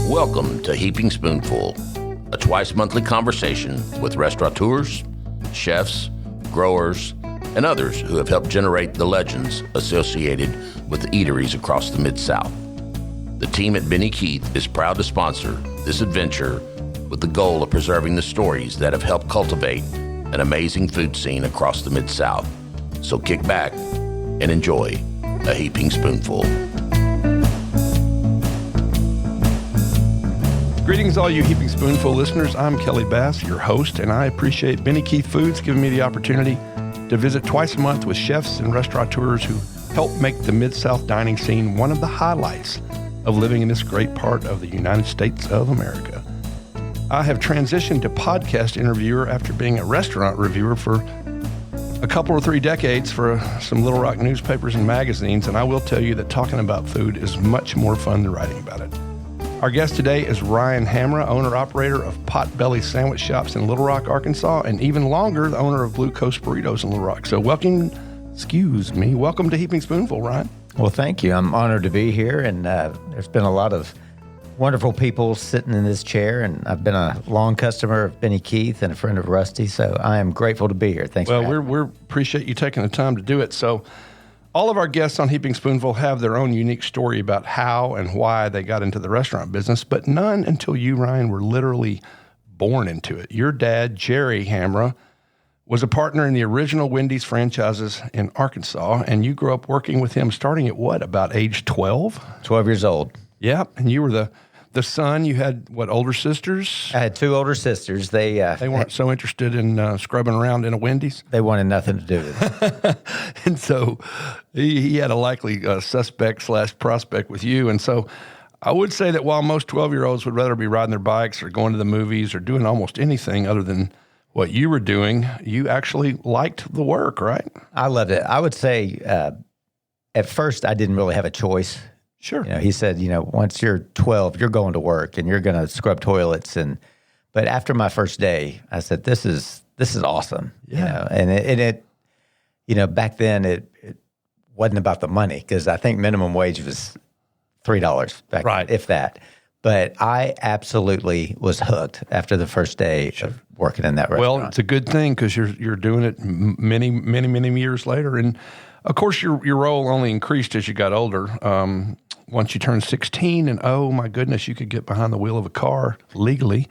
Welcome to Heaping Spoonful, a twice-monthly conversation with restaurateurs, chefs, growers, and others who have helped generate the legends associated with the eateries across the Mid-South. The team at Benny Keith is proud to sponsor this adventure with the goal of preserving the stories that have helped cultivate an amazing food scene across the Mid-South. So kick back and enjoy a Heaping Spoonful. Greetings, all you Heaping Spoonful listeners. I'm Kelly Bass, your host, and I appreciate Benny Keith Foods giving me the opportunity to visit twice a month with chefs and restaurateurs who help make the Mid-South dining scene one of the highlights of living in this great part of the United States of America. I have transitioned to podcast interviewer after being a restaurant reviewer for a couple or 3 decades for some Little Rock newspapers and magazines, and I will tell you that talking about food is much more fun than writing about it. Our guest today is Ryan Hamra, owner-operator of Potbelly Sandwich Shops in Little Rock, Arkansas, and even longer, the owner of Blue Coast Burritos in Little Rock. So welcome to Heaping Spoonful, Ryan. Well, thank you. I'm honored to be here, and there's been a lot of wonderful people sitting in this chair, and I've been a long customer of Benny Keith and a friend of Rusty, so I am grateful to be here. Thanks for having me. Well, we appreciate you taking the time to do it. So all of our guests on Heaping Spoonful have their own unique story about how and why they got into the restaurant business, but none until you, Ryan, were literally born into it. Your dad, Jerry Hamra, was a partner in the original Wendy's franchises in Arkansas, and you grew up working with him starting at what, about age 12? 12 years old. Yeah, and you were the son. You had, what, older sisters? I had 2 older sisters. They weren't so interested in scrubbing around in a Wendy's? They wanted nothing to do with it. And so he had a likely suspect/prospect with you. And so I would say that while most 12-year-olds would rather be riding their bikes or going to the movies or doing almost anything other than what you were doing, you actually liked the work, right? I loved it. I would say at first I didn't really have a choice. Sure. He said, once you're 12, you're going to work and you're going to scrub toilets. But after my first day, I said, this is awesome. Yeah. And it back then it wasn't about the money, because I think minimum wage was $3 back right. then, if that. But I absolutely was hooked after the first day of working in that restaurant. Well, it's a good thing, because you're doing it many, many, many years later. And of course, your role only increased as you got older. Once you turned 16, and oh my goodness, you could get behind the wheel of a car legally.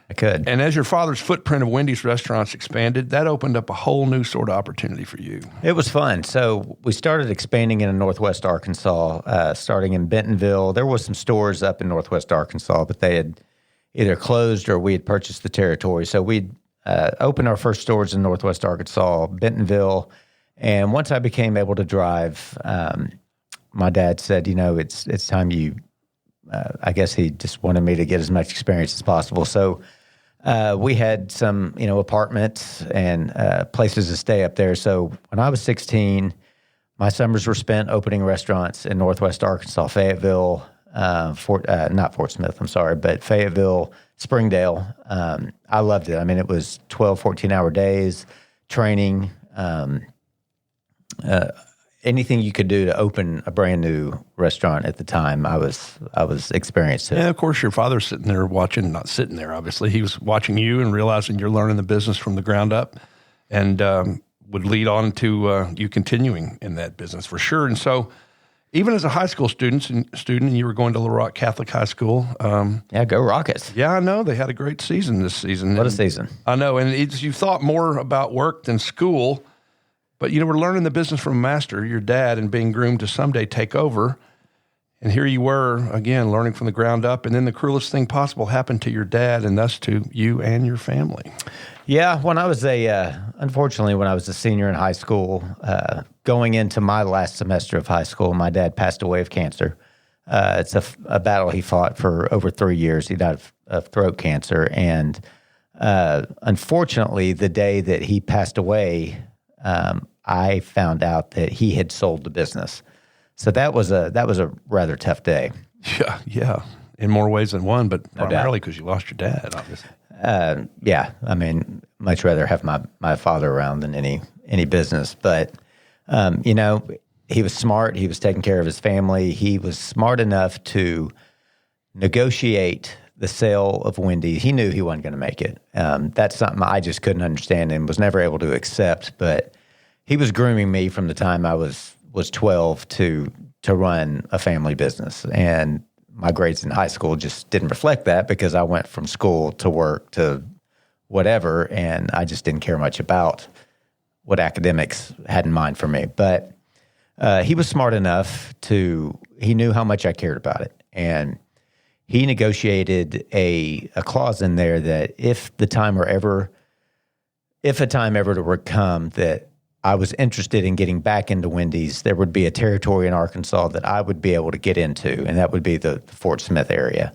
I could. And as your father's footprint of Wendy's restaurants expanded, that opened up a whole new sort of opportunity for you. It was fun. So we started expanding in Northwest Arkansas, starting in Bentonville. There was some stores up in Northwest Arkansas, but they had either closed or we had purchased the territory. So we'd opened our first stores in Northwest Arkansas, Bentonville. And once I became able to drive, my dad said, it's time you, I guess he just wanted me to get as much experience as possible. So we had some, apartments and places to stay up there. So when I was 16, my summers were spent opening restaurants in Northwest Arkansas, Fayetteville, not Fort Smith, I'm sorry, but Fayetteville, Springdale. I loved it. I mean, it was 12, 14-hour days, training, anything you could do to open a brand new restaurant at the time, I was experienced. And of course, your father's sitting there watching, not sitting there, obviously. He was watching you and realizing you're learning the business from the ground up, and would lead on to you continuing in that business for sure. And so even as a high school student, and you were going to Little Rock Catholic High School. Yeah, go Rockets. Yeah, I know. They had a great season this season. What a season. I know. And you thought more about work than school. But, we're learning the business from a master, your dad, and being groomed to someday take over. And here you were, again, learning from the ground up. And then the cruelest thing possible happened to your dad, and thus to you and your family. Yeah, unfortunately, when I was a senior in high school, going into my last semester of high school, my dad passed away of cancer. It's a battle he fought for over 3 years. He died of throat cancer. And unfortunately, the day that he passed away, I found out that he had sold the business. So that was a rather tough day. Yeah. In more ways than one, but primarily because you lost your dad, obviously. Yeah. I mean, much rather have my father around than any business. But, he was smart. He was taking care of his family. He was smart enough to negotiate the sale of Wendy. He knew he wasn't going to make it. That's something I just couldn't understand and was never able to accept. But he was grooming me from the time I was 12 to run a family business. And my grades in high school just didn't reflect that because I went from school to work to whatever, and I just didn't care much about what academics had in mind for me. But he was smart enough he knew how much I cared about it. And he negotiated a clause in there that if a time ever would come that I was interested in getting back into Wendy's, there would be a territory in Arkansas that I would be able to get into, and that would be the Fort Smith area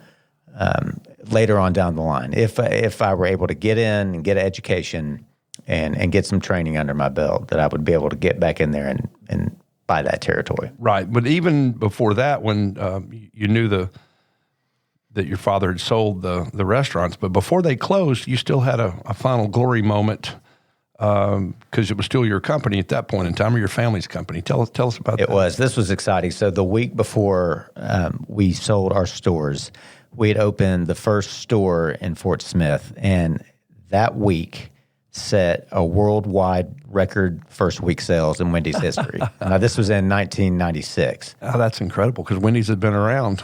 later on down the line. If I were able to get in and get an education and get some training under my belt, that I would be able to get back in there and buy that territory. Right. But even before that, when you knew that your father had sold the restaurants, but before they closed, you still had a final glory moment because it was still your company at that point in time, or your family's company. Tell us about that. This was exciting. So the week before we sold our stores, we had opened the first store in Fort Smith, and that week set a worldwide record first week sales in Wendy's history. Now, this was in 1996. Oh, that's incredible because Wendy's had been around.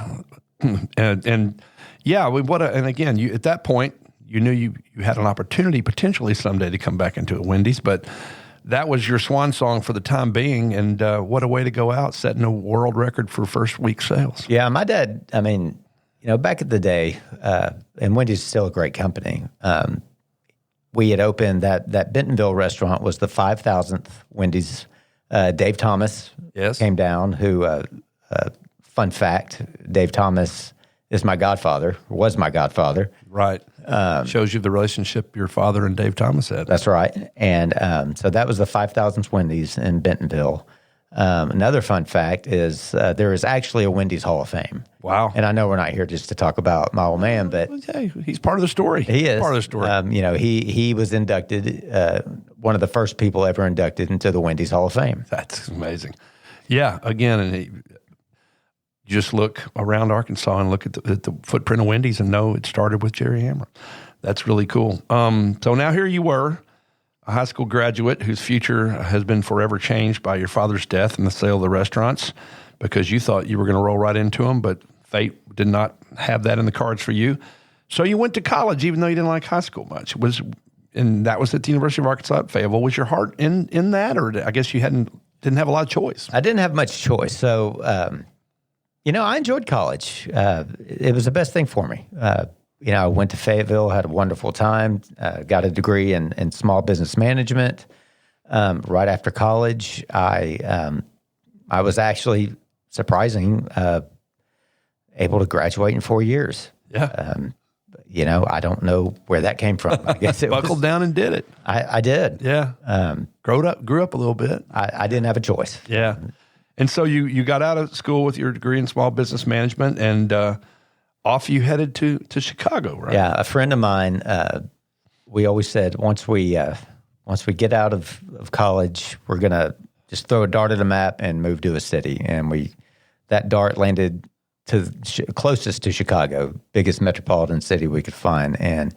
And yeah, and again, you at that point, you knew you had an opportunity potentially someday to come back into a Wendy's, but that was your swan song for the time being. And what a way to go out, setting a world record for first week sales. Yeah, my dad, back in the day, and Wendy's is still a great company. We had opened that Bentonville restaurant was the 5,000th Wendy's. Dave Thomas came down, who, fun fact, Dave Thomas is my godfather, was my godfather. Right. Shows you the relationship your father and Dave Thomas had. That's right. And so that was the 5,000th Wendy's in Bentonville. Another fun fact is there is actually a Wendy's Hall of Fame. Wow. And I know we're not here just to talk about my old man, but hey, he's part of the story. He is. Part of the story. He was inducted, one of the first people ever inducted into the Wendy's Hall of Fame. That's amazing. Yeah, again, and just look around Arkansas and look at the footprint of Wendy's and know it started with Jerry Hamra. That's really cool. So now here you were, a high school graduate whose future has been forever changed by your father's death and the sale of the restaurants because you thought you were going to roll right into them, but fate did not have that in the cards for you. So you went to college even though you didn't like high school much. And that was at the University of Arkansas at Fayetteville. Was your heart in that, or I guess you didn't have a lot of choice? I didn't have much choice. So, I enjoyed college. It was the best thing for me. I went to Fayetteville, had a wonderful time, got a degree in small business management. Right after college, I was actually able to graduate in 4 years. Yeah. I don't know where that came from. I guess it buckled down and did it. I did. Yeah. Grew up a little bit. I didn't have a choice. Yeah. And so you got out of school with your degree in small business management, and off you headed to Chicago, right? Yeah, a friend of mine, we always said once we get out of college, we're gonna just throw a dart at a map and move to a city. And that dart landed closest to Chicago, biggest metropolitan city we could find, and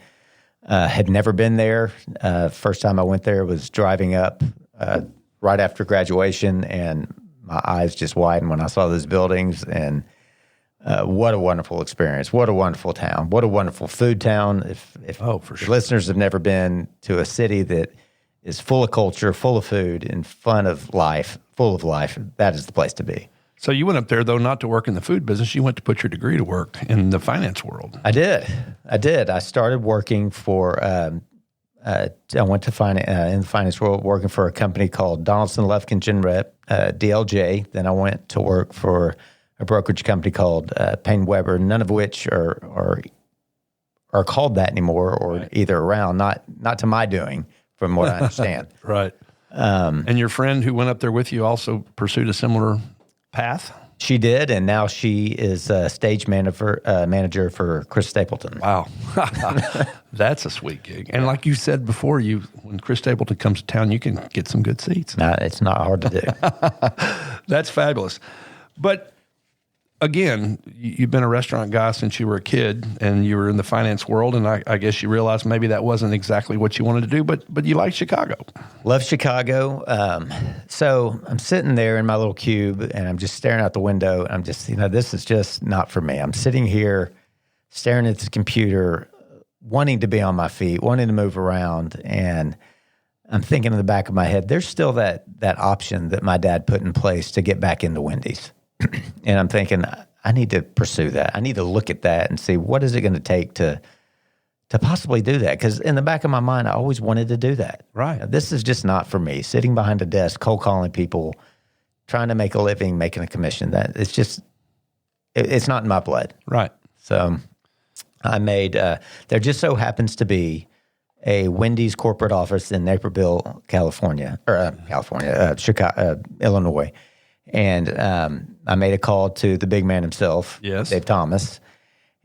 had never been there. First time I went there was driving up right after graduation, and my eyes just widened when I saw those buildings. And what a wonderful experience! What a wonderful town! What a wonderful food town! If for sure. Listeners have never been to a city that is full of culture, full of food, and full of life, that is the place to be. So you went up there, though, not to work in the food business. You went to put your degree to work in the finance world. I did. I started working for. I went to in the finance world, working for a company called Donaldson, Lufkin, Jenrette, DLJ. Then I went to work for a brokerage company called Payne Weber, none of which are called that anymore, or right. Either around. Not to my doing, from what I understand. Right. And your friend who went up there with you also pursued a similar path? She did, and now she is a stage manager for Chris Stapleton. Wow. That's a sweet gig. And like you said before, when Chris Stapleton comes to town, you can get some good seats. No, it's not hard to do. That's fabulous. But again, you've been a restaurant guy since you were a kid, and you were in the finance world, and I guess you realized maybe that wasn't exactly what you wanted to do, but you like Chicago. Love Chicago. So I'm sitting there in my little cube, and I'm just staring out the window. I'm just, this is just not for me. I'm sitting here staring at the computer, wanting to be on my feet, wanting to move around, and I'm thinking in the back of my head, there's still that option that my dad put in place to get back into Wendy's. And I'm thinking, I need to pursue that. I need to look at that and see what is it going to take to possibly do that. Because in the back of my mind, I always wanted to do that. Right. This is just not for me. Sitting behind a desk, cold calling people, trying to make a living, making a commission. That it's just, it's not in my blood. Right. So I made. There just so happens to be a Wendy's corporate office in Naperville, Chicago, Illinois. And I made a call to the big man himself, yes, Dave Thomas,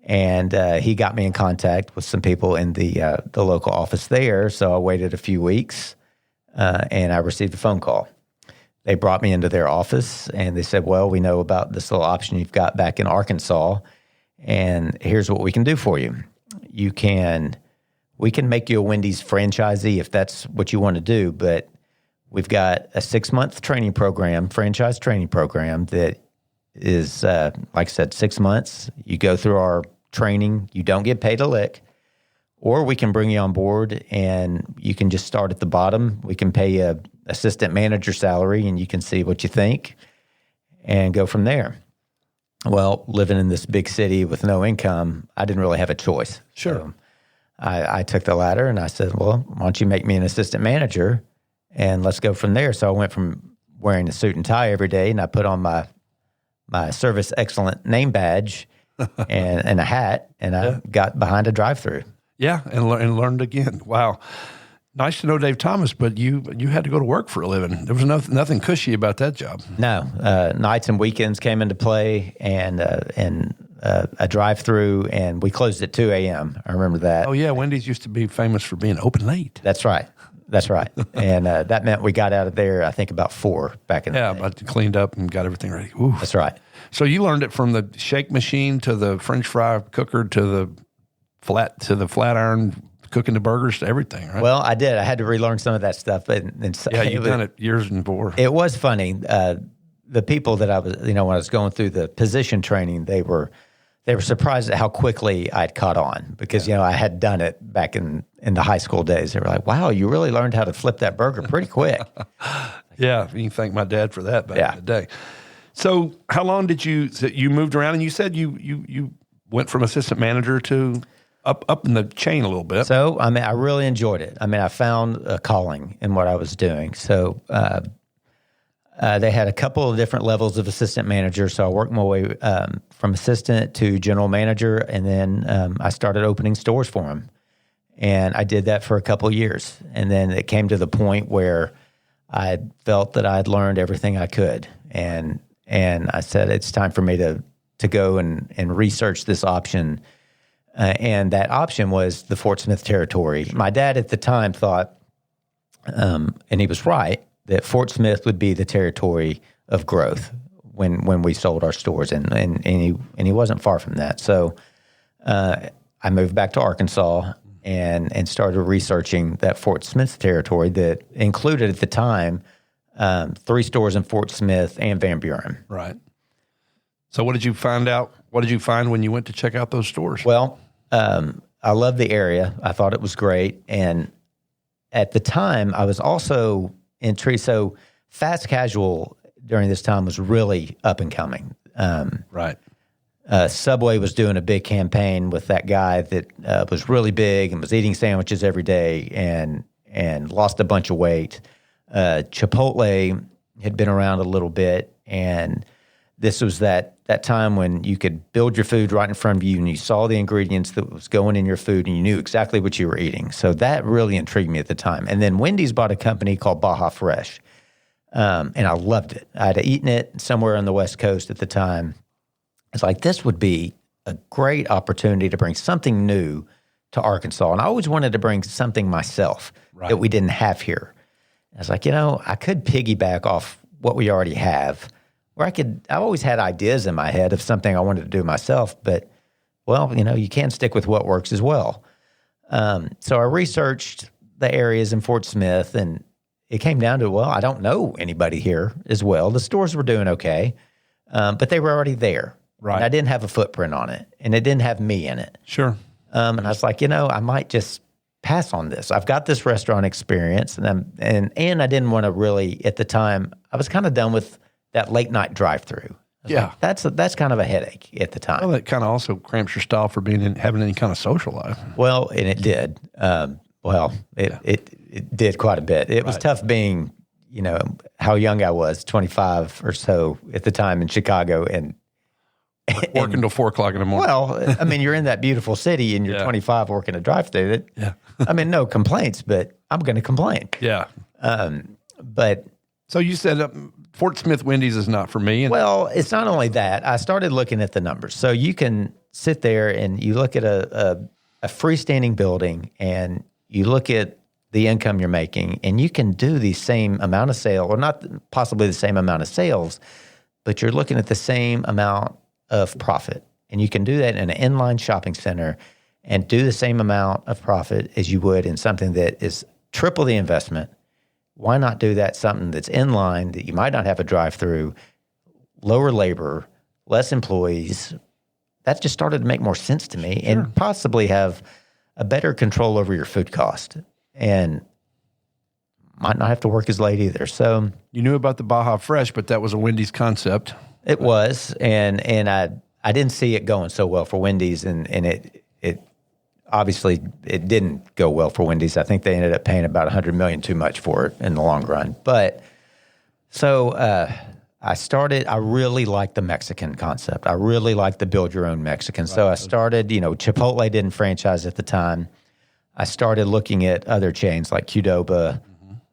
and he got me in contact with some people in the local office there. So I waited a few weeks, and I received a phone call. They brought me into their office, and they said, well, we know about this little option you've got back in Arkansas, and here's what we can do for you. We can make you a Wendy's franchisee if that's what you want to do, but we've got a 6-month training program, franchise training program that is, like I said, 6 months. You go through our training. You don't get paid a lick. Or we can bring you on board and you can just start at the bottom. We can pay you an assistant manager salary and you can see what you think and go from there. Well, living in this big city with no income, I didn't really have a choice. Sure. So I took the ladder and I said, well, why don't you make me an assistant manager? And let's go from there. So I went from wearing a suit and tie every day, and I put on my Service Excellent name badge and a hat, and I got behind a drive-through. Yeah, and learned again. Wow. Nice to know Dave Thomas, but you had to go to work for a living. There was nothing cushy about that job. No. Nights and weekends came into play, and a drive-through, and we closed at 2 a.m. I remember that. Oh, yeah. Wendy's used to be famous for being open late. That's right. And that meant we got out of there, I think, about 4 back in the day. Yeah, but cleaned up and got everything ready. Ooh. That's right. So you learned it from the shake machine to the French fry cooker to the flat iron cooking the burgers to everything, right? Well, I did. I had to relearn some of that stuff. Yeah, you've done it years before. It was funny. The people that I was, when I was going through the position training, they were surprised at how quickly I'd caught on because, I had done it back in the high school days. They were like, wow, you really learned how to flip that burger pretty quick. Yeah, you can thank my dad for that back in the day. So how long did you moved around? And you said you went from assistant manager to up in the chain a little bit. So, I really enjoyed it. I found a calling in what I was doing. So they had a couple of different levels of assistant manager. So I worked my way from assistant to general manager, and then I started opening stores for them. And I did that for a couple of years. And then it came to the point where I felt that I'd learned everything I could. And I said, it's time for me to go and research this option. And that option was the Fort Smith territory. My dad at the time thought, and he was right, that Fort Smith would be the territory of growth when we sold our stores, and he wasn't far from that. So I moved back to Arkansas and started researching that Fort Smith territory that included at the time 3 stores in Fort Smith and Van Buren. Right. So what did you find out? What did you find when you went to check out those stores? Well, I loved the area. I thought it was great. And at the time, I was also intrigued. So fast casual during this time was really up and coming. Right. Subway was doing a big campaign with that guy that was really big and was eating sandwiches every day and lost a bunch of weight. Chipotle had been around a little bit, and this was that time when you could build your food right in front of you and you saw the ingredients that was going in your food and you knew exactly what you were eating. So that really intrigued me at the time. And then Wendy's bought a company called Baja Fresh. And I loved it. I had eaten it somewhere on the West Coast at the time. It's like, this would be a great opportunity to bring something new to Arkansas. And I always wanted to bring something myself that we didn't have here. I was like, I could piggyback off what we already have. Or I've always had ideas in my head of something I wanted to do myself, but, well, you can stick with what works as well. So I researched the areas in Fort Smith, and it came down to, well, I don't know anybody here as well. The stores were doing okay, but they were already there. Right. And I didn't have a footprint on it, and it didn't have me in it. Sure. And I was like, I might just pass on this. I've got this restaurant experience, and I didn't want to really, at the time, I was kind of done with that late night drive-through. Yeah. Like, that's kind of a headache at the time. Well, that kind of also cramps your style for having any kind of social life. Well, and it did. It did quite a bit. It was tough being, how young I was, 25 or so at the time in Chicago, and working till 4 o'clock in the morning. Well, I mean, you're in that beautiful city and you're 25 working a drive-through. I mean, no complaints, but I'm going to complain. Yeah. But so you said Fort Smith Wendy's is not for me. Well, it's not only that. I started looking at the numbers. So you can sit there and you look at a freestanding building and you look at the income you're making, and you can do the same amount of sale, or not possibly the same amount of sales, but you're looking at the same amount of profit. And you can do that in an inline shopping center and do the same amount of profit as you would in something that is triple the investment. Why not do that something that's inline, that you might not have a drive-through, lower labor, less employees? That just started to make more sense to me, and possibly have a better control over your food cost, and might not have to work as late either. So you knew about the Baja Fresh, but that was a Wendy's concept. It was, and I didn't see it going so well for Wendy's, and it obviously it didn't go well for Wendy's. I think they ended up paying about $100 million too much for it in the long run. But so I really liked the Mexican concept. I really liked the build your own Mexican. So I started, Chipotle didn't franchise at the time. I started looking at other chains like Qdoba,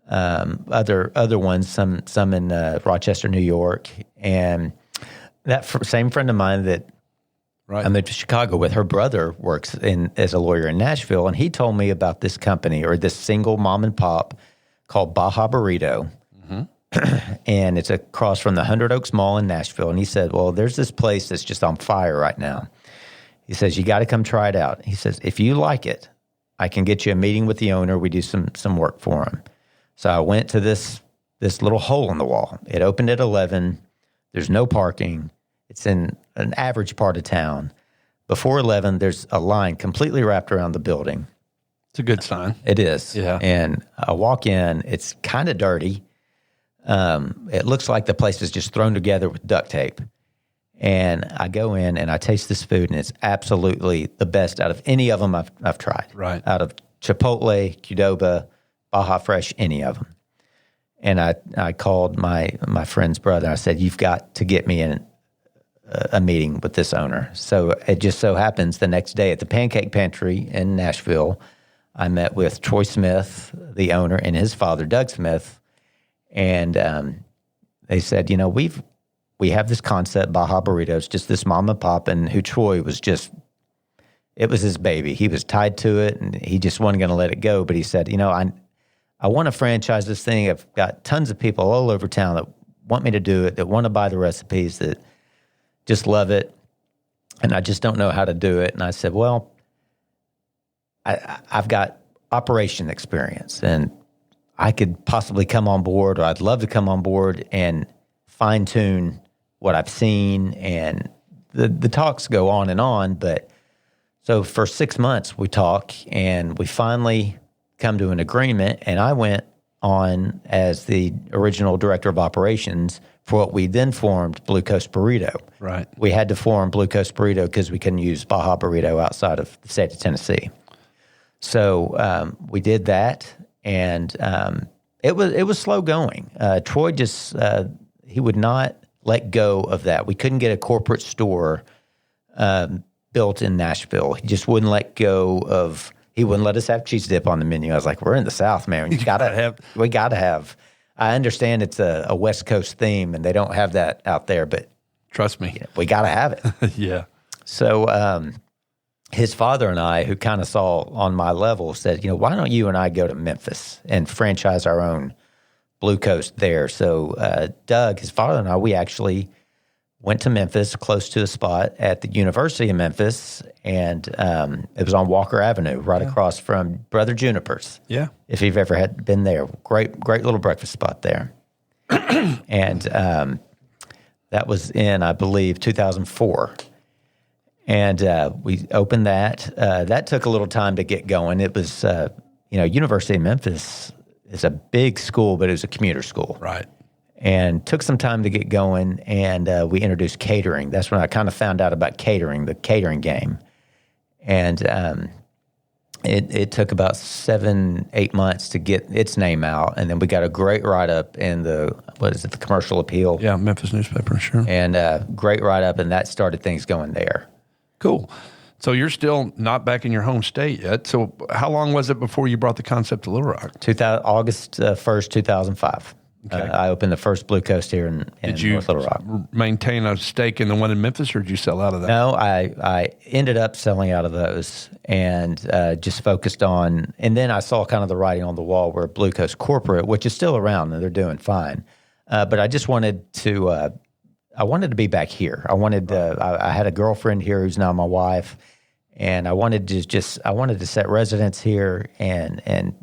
other ones, some in Rochester, New York, and that same friend of mine that I moved to Chicago with, her brother works as a lawyer in Nashville, and he told me about this company, or this single mom and pop called Baja Burrito, and it's across from the 100 Oaks Mall in Nashville. And he said, well, there's this place that's just on fire right now. He says, you got to come try it out. He says, if you like it, I can get you a meeting with the owner. We do some work for him. So I went to this little hole in the wall. It opened at 11. There's no parking. It's in an average part of town. Before 11, there's a line completely wrapped around the building. It's a good sign. It is. Yeah. And I walk in. It's kind of dirty. It looks like the place is just thrown together with duct tape. And I go in and I taste this food, and it's absolutely the best out of any of them I've tried. Right. Out of Chipotle, Qdoba, Baja Fresh, any of them. And I called my friend's brother. I said, you've got to get me in a meeting with this owner. So it just so happens the next day at the Pancake Pantry in Nashville, I met with Troy Smith, the owner, and his father, Doug Smith. And they said, we have this concept, Baja Burritos, just this mom and pop, and who Troy was just, it was his baby. He was tied to it, and he just wasn't going to let it go. But he said, I want to franchise this thing. I've got tons of people all over town that want me to do it, that want to buy the recipes, that just love it, and I just don't know how to do it. And I said, well, I've got operation experience, and I could possibly come on board, or I'd love to come on board and fine-tune what I've seen. And the talks go on, but so for 6 months we talk, and we finally come to an agreement, and I went on as the original director of operations for what we then formed Blue Coast Burrito. Right. We had to form Blue Coast Burrito because we couldn't use Baja Burrito outside of the state of Tennessee. So we did that, and it was slow going. Troy just he would not let go of that. We couldn't get a corporate store built in Nashville. He just wouldn't let go of. He wouldn't let us have cheese dip on the menu. I was like, "We're in the South, man. We gotta have I understand it's a West Coast theme, and they don't have that out there, but Trust me. we got to have it. Yeah. So his father and I, who kind of saw on my level, said, why don't you and I go to Memphis and franchise our own Blue Coast there? So Doug, his father, and I, we actually went to Memphis, close to a spot at the University of Memphis, and it was on Walker Avenue, right across from Brother Juniper's. Yeah. If you've ever been there, great little breakfast spot there. And that was in, I believe, 2004. And we opened that. That took a little time to get going. It was, University of Memphis is a big school, but it was a commuter school. Right. And took some time to get going, and we introduced catering. That's when I kind of found out about catering, the catering game. And it took about 7-8 months to get its name out, and then we got a great write-up in the Commercial Appeal. Yeah, Memphis newspaper, sure. And great write-up, and that started things going there. Cool. So you're still not back in your home state yet. So how long was it before you brought the concept to Little Rock? August 1st, 2005. Okay. I opened the first Blue Coast here in North Little Rock. Maintain a stake in the one in Memphis, or did you sell out of that? No, I ended up selling out of those and just focused on, and then I saw kind of the writing on the wall where Blue Coast Corporate, which is still around and they're doing fine, but I just wanted to, I wanted to be back here. I wanted, I had a girlfriend here who's now my wife, and I wanted to set residence here and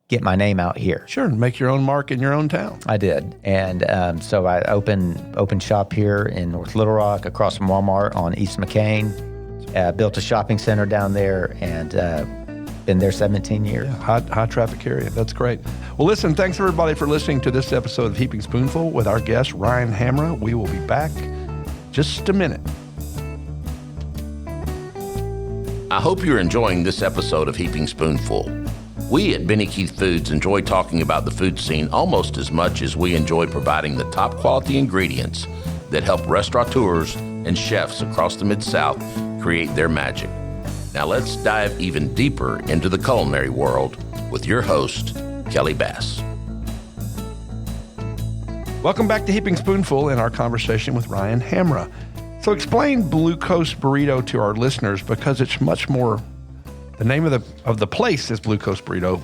get my name out here. Sure, make your own mark in your own town. I did, and so I opened shop here in North Little Rock, across from Walmart on East McCain. Built a shopping center down there, and been there 17 years. Yeah, high traffic area. That's great. Well, listen, thanks everybody for listening to this episode of Heaping Spoonful with our guest Ryan Hamra. We will be back just a minute. I hope you're enjoying this episode of Heaping Spoonful. We at Benny Keith Foods enjoy talking about the food scene almost as much as we enjoy providing the top quality ingredients that help restaurateurs and chefs across the Mid-South create their magic. Now let's dive even deeper into the culinary world with your host, Kelly Bass. Welcome back to Heaping Spoonful and our conversation with Ryan Hamra. So explain Blue Coast Burrito to our listeners, because it's much more. The name of the place is Blue Coast Burrito,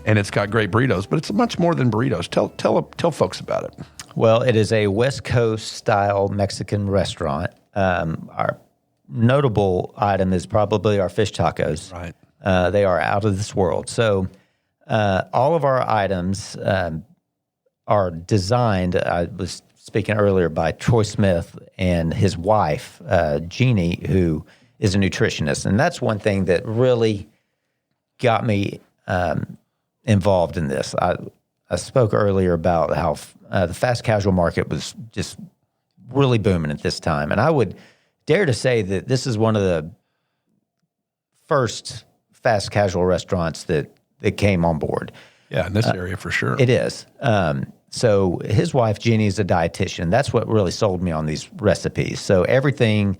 and it's got great burritos, but it's much more than burritos. Tell folks about it. Well, it is a West Coast style Mexican restaurant. Our notable item is probably our fish tacos. Right. They are out of this world. So all of our items are designed. I was speaking earlier by Troy Smith and his wife, Jeannie, who is a nutritionist. And that's one thing that really got me involved in this. I spoke earlier about how the fast casual market was just really booming at this time. And I would dare to say that this is one of the first fast casual restaurants that came on board. Yeah, in this area for sure. It is. So his wife, Jeannie, is a dietitian. That's what really sold me on these recipes. So everything,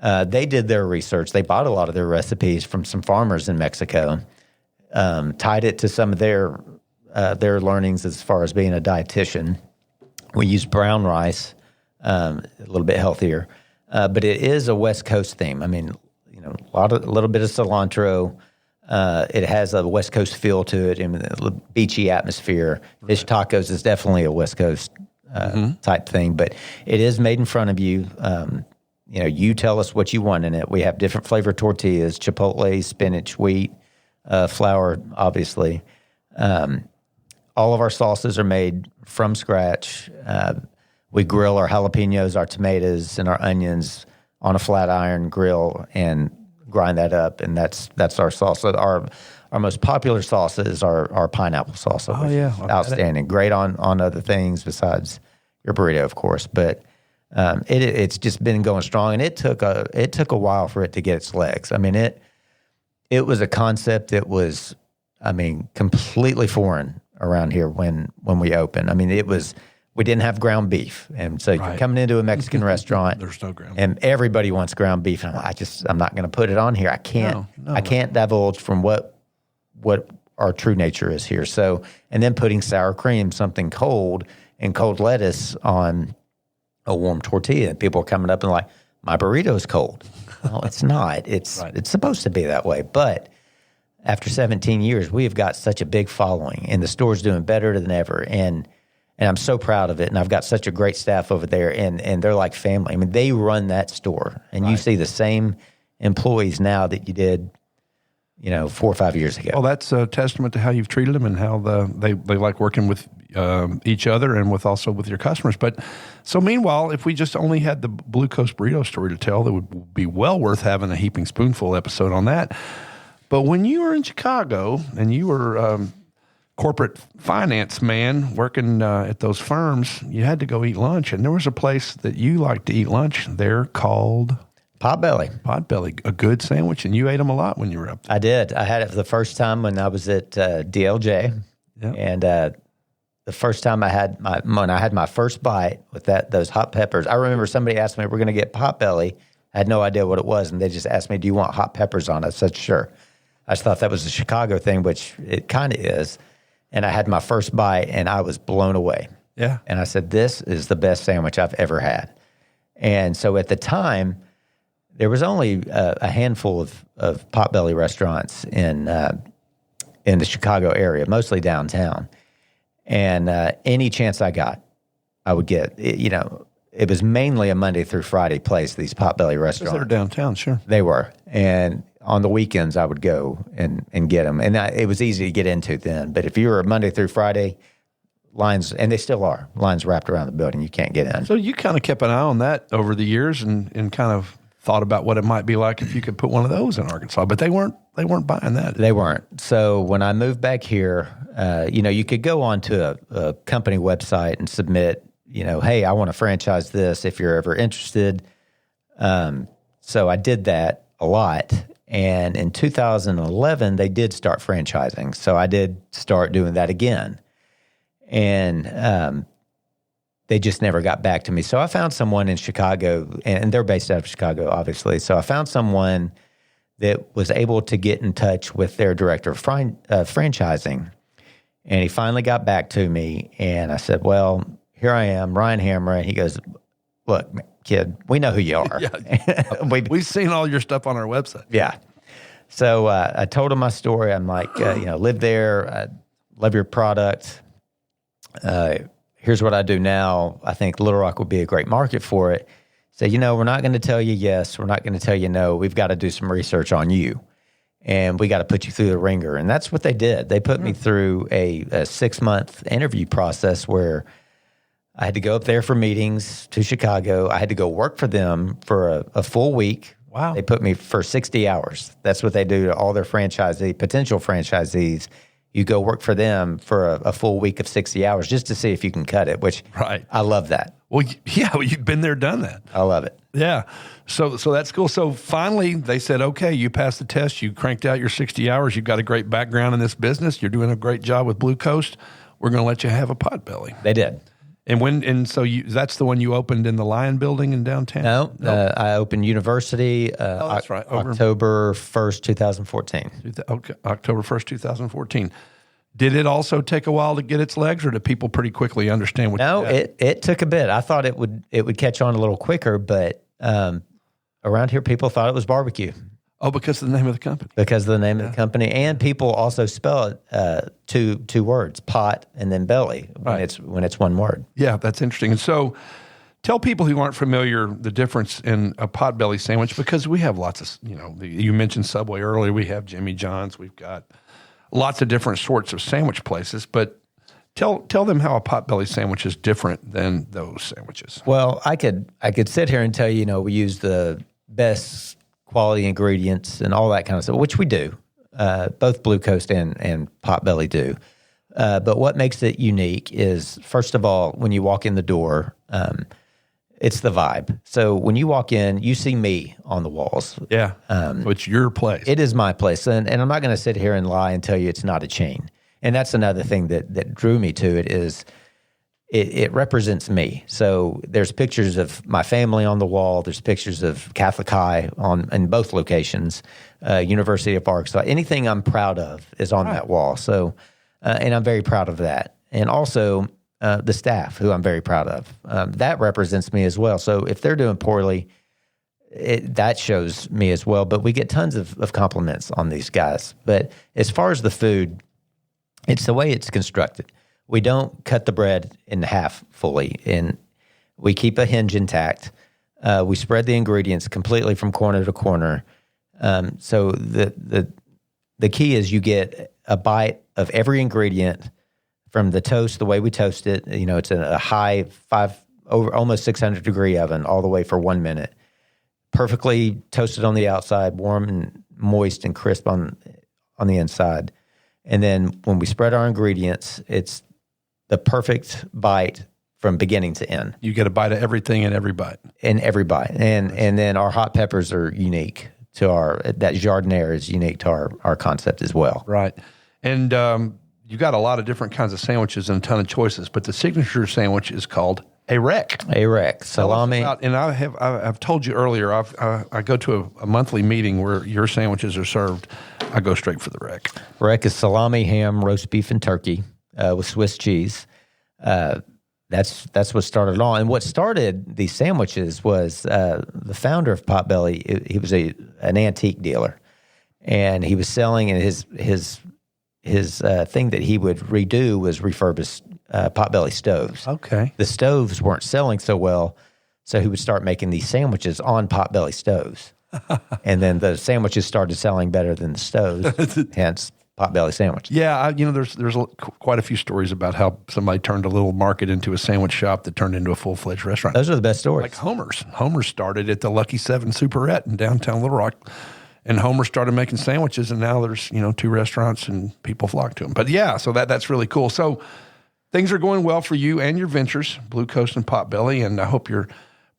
they did their research. They bought a lot of their recipes from some farmers in Mexico, tied it to some of their learnings as far as being a dietitian. We used brown rice, a little bit healthier, but it is a West Coast theme. I mean, a little bit of cilantro. It has a West Coast feel to it, and a beachy atmosphere. Fish tacos is definitely a West Coast type thing, but it is made in front of you. You tell us what you want in it. We have different flavor tortillas: chipotle, spinach, wheat, flour, obviously. All of our sauces are made from scratch. We grill our jalapenos, our tomatoes, and our onions on a flat iron grill and grind that up, and that's our sauce. So our most popular sauce is our pineapple sauce. Oh yeah, outstanding, great on other things besides your burrito, of course. But it's just been going strong, and it took a while for it to get its legs. I mean, it was a concept that was, completely foreign around here when we opened. I mean, we didn't have ground beef, and so you're coming into a Mexican restaurant. There's no ground beef. And everybody wants ground beef, and I'm not going to put it on here. I can't. No. I can't divulge from what our true nature is here. So, and then putting sour cream, something cold, and cold lettuce on a warm tortilla. And people are coming up and like, my burrito is cold. Well, it's not. It's supposed to be that way. But after 17 years, we have got such a big following, and the store's doing better than ever. And I'm so proud of it. And I've got such a great staff over there, and they're like family. I mean, they run that store, and you see the same employees now that you did, 4 or 5 years ago. Well, that's a testament to how you've treated them and how they like working with each other and also with your customers. But so meanwhile, if we just only had the Blue Coast Burrito story to tell, that would be well worth having a Heaping Spoonful episode on that. But when you were in Chicago and you were corporate finance man working at those firms, you had to go eat lunch. And there was a place that you liked to eat lunch there called Potbelly. Potbelly, a good sandwich. And you ate them a lot when you were up there. I did. I had it for the first time when I was at DLJ. Yep. And the first time when I had my first bite with those hot peppers, I remember somebody asked me, we're going to get Potbelly. I had no idea what it was. And they just asked me, do you want hot peppers on it? I said, sure. I just thought that was a Chicago thing, which it kind of is. And I had my first bite, and I was blown away. Yeah. And I said, this is the best sandwich I've ever had. And so at the time, there was only a handful of Potbelly restaurants in the Chicago area, mostly downtown. And any chance I got, I would get. It was mainly a Monday through Friday place, these Potbelly restaurants. They're downtown, sure. They were. And on the weekends, I would go and get them. And it was easy to get into then. But if you were Monday through Friday, lines, and they still are, lines wrapped around the building, you can't get in. So you kind of kept an eye on that over the years and kind of thought about what it might be like if you could put one of those in Arkansas. But they weren't buying that. They weren't. So when I moved back here, you could go onto a company website and submit, hey, I want to franchise this if you're ever interested. So I did that a lot. And in 2011, they did start franchising. So I did start doing that again. And they just never got back to me. So I found someone in Chicago, and they're based out of Chicago, obviously. So I found someone that was able to get in touch with their director of franchising. And he finally got back to me, and I said, well, here I am, Ryan Hamra. And he goes, look, kid, we know who you are. Yeah. We've seen all your stuff on our website. Yeah. So I told him my story. I'm like, live there. I love your product. Here's what I do now. I think Little Rock would be a great market for it. So, we're not going to tell you yes. We're not going to tell you no. We've got to do some research on you. And we got to put you through the ringer. And that's what they did. They put me through a 6-month interview process where I had to go up there for meetings to Chicago. I had to go work for them for a full week. Wow. They put me for 60 hours. That's what they do to all their potential franchisees. You go work for them for a full week of 60 hours just to see if you can cut it, which I love that. Well, yeah, you've been there, done that. I love it. Yeah. So that's cool. So finally they said, okay, you passed the test. You cranked out your 60 hours. You've got a great background in this business. You're doing a great job with Blue Coast. We're going to let you have a Potbelly. They did. And so that's the one you opened in the Lion Building in downtown? No. I opened University that's right. October 1st, 2014. Okay, October 1st, 2014. Did it also take a while to get its legs, or did people pretty quickly understand what No, it took a bit. I thought it would catch on a little quicker, but around here people thought it was barbecue. Oh, because of the name of the company. Because of the name of the company. And people also spell it two words, pot and then belly, when it's one word. Yeah, that's interesting. And so tell people who aren't familiar the difference in a Potbelly sandwich, because we have lots of, you mentioned Subway earlier. We have Jimmy John's. We've got lots of different sorts of sandwich places. But tell them how a Potbelly sandwich is different than those sandwiches. Well, I could sit here and tell you, we use the best quality ingredients and all that kind of stuff, which we do. Both Blue Coast and Potbelly do. But what makes it unique is, first of all, when you walk in the door, it's the vibe. So when you walk in, you see me on the walls. Yeah, so it's your place. It is my place. And I'm not going to sit here and lie and tell you it's not a chain. And that's another thing that drew me to it is it represents me. So there's pictures of my family on the wall. There's pictures of Catholic High in both locations, University of Arkansas. Anything I'm proud of is on that wall. So, and I'm very proud of that. And also the staff, who I'm very proud of. That represents me as well. So if they're doing poorly, that shows me as well. But we get tons of compliments on these guys. But as far as the food, it's the way it's constructed. We don't cut the bread in half fully, and we keep a hinge intact. We spread the ingredients completely from corner to corner. So the key is you get a bite of every ingredient from the toast, the way we toast it. You know, it's a high almost 600 degree oven all the way for 1 minute. Perfectly toasted on the outside, warm and moist and crisp on the inside. And then when we spread our ingredients, it's the perfect bite from beginning to end. You get a bite of everything in every bite. In every bite. And then our hot peppers are unique to that jardiniere is unique to our concept as well. Right. And you got a lot of different kinds of sandwiches and a ton of choices, but the signature sandwich is called a wreck. A wreck. Salami. And I've told you earlier, I go to a monthly meeting where your sandwiches are served. I go straight for the wreck. Wreck is salami, ham, roast beef, and turkey with Swiss cheese. That's what started it all. And what started these sandwiches was the founder of Potbelly. He was an antique dealer, and he was selling. And his thing that he would redo was refurbish Potbelly stoves. Okay. The stoves weren't selling so well, so he would start making these sandwiches on Potbelly stoves. And then the sandwiches started selling better than the stoves, hence Potbelly sandwich. Yeah, there's quite a few stories about how somebody turned a little market into a sandwich shop that turned into a full-fledged restaurant. Those are the best stories. Like Homer's. Homer started at the Lucky 7 Superette in downtown Little Rock, and Homer started making sandwiches, and now there's 2 restaurants and people flock to them. But yeah, so that's really cool. So things are going well for you and your ventures, Blue Coast and Potbelly, and I hope you're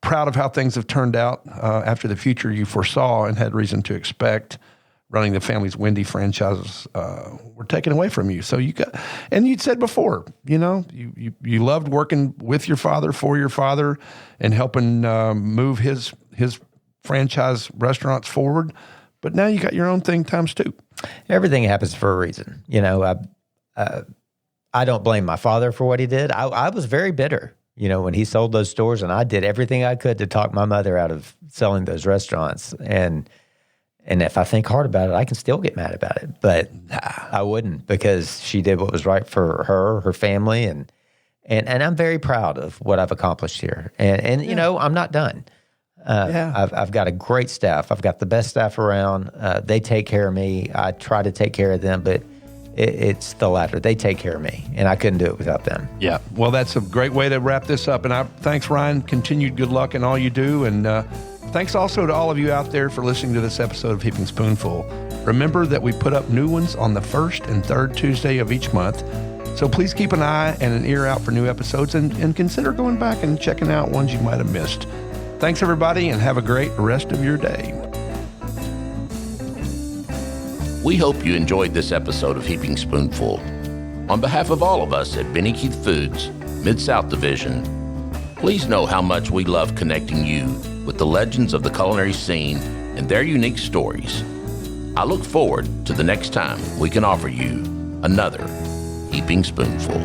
proud of how things have turned out after the future you foresaw and had reason to expect. Running the family's Wendy franchises were taken away from you. So and you'd said before, you loved working with your father, for your father, and helping move his franchise restaurants forward. But now you got your own thing times 2. Everything happens for a reason. I don't blame my father for what he did. I was very bitter, when he sold those stores, and I did everything I could to talk my mother out of selling those restaurants. And if I think hard about it, I can still get mad about it. But I wouldn't, because she did what was right for her family, and I'm very proud of what I've accomplished here. And I'm not done. I've got a great staff. I've got the best staff around. They take care of me. I try to take care of them, but it's the latter. They take care of me, and I couldn't do it without them. Yeah. Well, that's a great way to wrap this up. And thanks, Ryan. Continued good luck in all you do. And thanks also to all of you out there for listening to this episode of Heaping Spoonful. Remember that we put up new ones on the first and third Tuesday of each month. So please keep an eye and an ear out for new episodes, and consider going back and checking out ones you might have missed. Thanks, everybody, and have a great rest of your day. We hope you enjoyed this episode of Heaping Spoonful. On behalf of all of us at Benny Keith Foods, Mid-South Division, please know how much we love connecting you with the legends of the culinary scene and their unique stories. I look forward to the next time we can offer you another Heaping Spoonful.